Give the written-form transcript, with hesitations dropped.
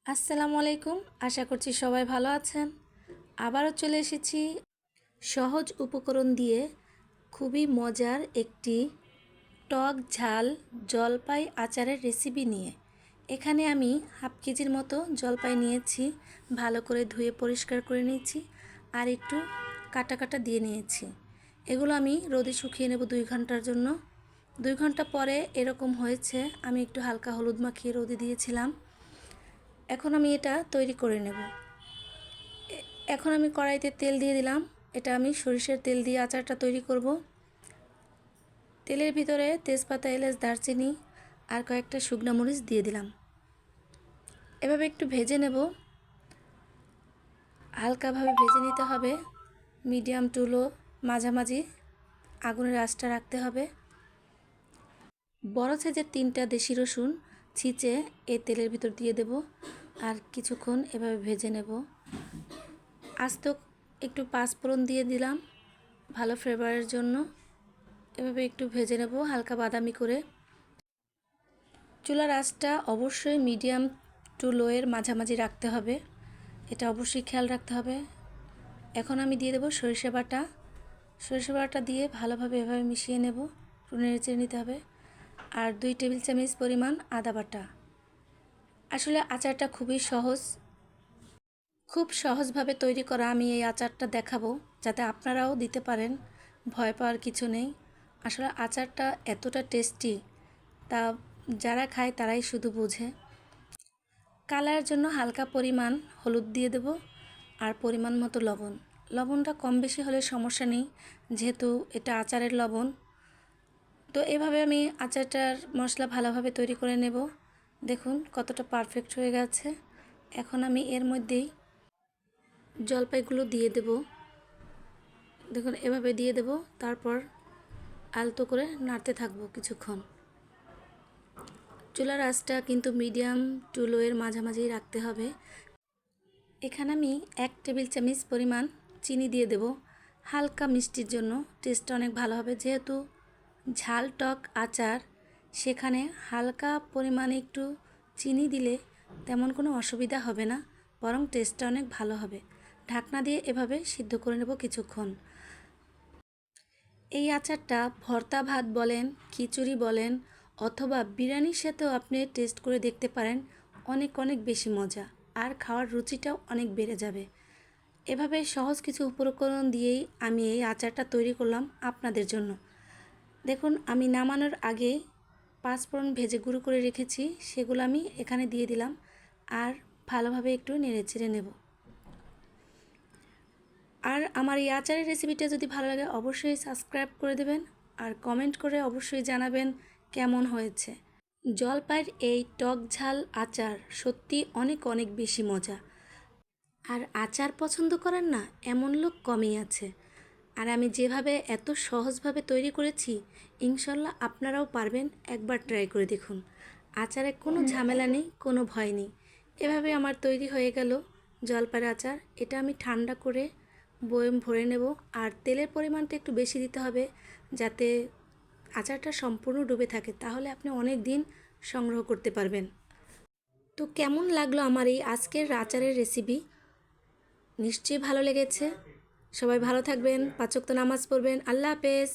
আসসালামু আলাইকুম। আশা করছি সবাই ভালো আছেন। আবারও চলে এসেছি সহজ উপকরণ দিয়ে খুবই মজার একটি টক ঝাল জলপাই আচারের রেসিপি নিয়ে। এখানে আমি হাফ কেজির মতো জলপাই নিয়েছি, ভালো করে ধুয়ে পরিষ্কার করে নিয়েছি আর একটু কাটা কাটা দিয়ে নিয়েছি। এগুলো আমি রোদে শুকিয়ে নেব 2 ঘন্টার জন্য। 2 ঘন্টা পরে এরকম হয়েছে। আমি একটু হালকা হলুদ মাখিয়ে রোদে দিয়েছিলাম। এখন আমি এটা তৈরি করে নেব। এখন আমি কড়াইতে তেল দিয়ে দিলাম। এটা আমি সরিষার তেল দিয়ে আচারটা তৈরি করব। তেলের ভিতরে তেজপাতা, এলাচ, দারচিনি আর কয়েকটা শুকনো মরিচ দিয়ে দিলাম। এভাবে একটু ভেজে নেব, হালকাভাবে ভেজে নিতে হবে। মিডিয়াম টু লো মাঝামাঝি আগুনের আঁচটা রাখতে হবে। বড় সাইজের 3টা দেশি রসুন ছিঁচে এই তেলের ভিতর দিয়ে দেব আর কিছুক্ষণ এভাবে ভেজে নেব। আস্ত একটু পাঁচফোড়ন দিয়ে দিলাম ভালো ফ্লেভারের জন্য। এভাবে একটু ভেজে নেব হালকা বাদামি করে। চুলার আঁচটা অবশ্যই মিডিয়াম টু লোয়ের মাঝামাঝি রাখতে হবে, এটা অবশ্যই খেয়াল রাখতে হবে। এখন আমি দিয়ে দেব সরিষা বাটা। সরিষা বাটা দিয়ে ভালোভাবে এভাবে মিশিয়ে নেব, একটু নেড়েচেড়ে নিতে হবে। আর 2 টেবিল চামচ পরিমাণ আদা বাটা। আসলে আচারটা খুবই সহজ, খুব সহজভাবে তৈরি করা। আমি এই আচারটা দেখাবো যাতে আপনারাও দিতে পারেন, ভয় পাওয়ার কিছু নেই। আসলে আচারটা এতটা টেস্টি, তা যারা খায় তারাই শুধু বোঝে। কালারের জন্য হালকা পরিমাণ হলুদ দিয়ে দেব আর পরিমাণ মতো লবণ। লবণটা কম বেশি হলে সমস্যা নেই, যেহেতু এটা আচারের লবণ। তো এভাবে আমি আচারটার মশলা ভালোভাবে তৈরি করে নেব। দেখুন কতটা পারফেক্ট হয়ে গেছে। এখন আমি এর মধ্যেই জলপাইগুলো দিয়ে দেব। দেখুন এভাবে দিয়ে দেব, তারপর আলতো করে নাড়তে থাকবো কিছুক্ষণ। চুলার আঁচটা কিন্তু মিডিয়াম টু লোয়ের মাঝামাঝি রাখতে হবে। এখানে আমি 1 টেবিল চামচ পরিমাণ চিনি দিয়ে দেব হালকা মিষ্টির জন্য। টেস্টটা অনেক ভালো হবে, যেহেতু ঝাল টক আচার, সেখানে হালকা পরিমাণে একটু চিনি দিলে তেমন কোনো অসুবিধা হবে না, বরং টেস্টটা অনেক ভালো হবে। ঢাকনা দিয়ে এভাবে সিদ্ধ করে নেব কিছুক্ষণ। এই আচারটা ভর্তা ভাত বলেন, খিচুড়ি বলেন অথবা বিরিয়ানির সাথেও আপনি টেস্ট করে দেখতে পারেন। অনেক অনেক বেশি মজা আর খাওয়ার রুচিটাও অনেক বেড়ে যাবে। এভাবে সহজ কিছু উপকরণ দিয়েই আমি এই আচারটা তৈরি করলাম আপনাদের জন্য। দেখুন আমি নামানোর আগে পাঁচফোড়ন ভেজে গুঁড়ো করে রেখেছি, সেগুলো আমি এখানে দিয়ে দিলাম আর ভালোভাবে একটু নেড়েচেড়ে নেব। আর আমার এই আচারের রেসিপিটা যদি ভালো লাগে অবশ্যই সাবস্ক্রাইব করে দেবেন আর কমেন্ট করে অবশ্যই জানাবেন কেমন হয়েছে। জলপাইয়ের এই টক ঝাল আচার সত্যি অনেক অনেক বেশি মজা। আর আচার পছন্দ করেন না এমন লোক কমই আছে। আর আমি যেভাবে এত সহজভাবে তৈরি করেছি, ইনশাল্লাহ আপনারাও পারবেন। একবার ট্রাই করে দেখুন। আচারে কোনো ঝামেলা নেই, কোনো ভয় নেই। এভাবে আমার তৈরি হয়ে গেল জলপাইয়ের আচার। এটা আমি ঠান্ডা করে বয়ম ভরে নেব। আর তেলের পরিমাণটা একটু বেশি দিতে হবে, যাতে আচারটা সম্পূর্ণ ডুবে থাকে, তাহলে আপনি অনেক দিন সংগ্রহ করতে পারবেন। তো কেমন লাগলো আমার এই আজকের আচারের রেসিপি? নিশ্চয়ই ভালো লেগেছে। সবাই ভালো থাকবেন, 5 ওয়াক্ত নামাজ পড়বেন। আল্লাহ হাফেজ।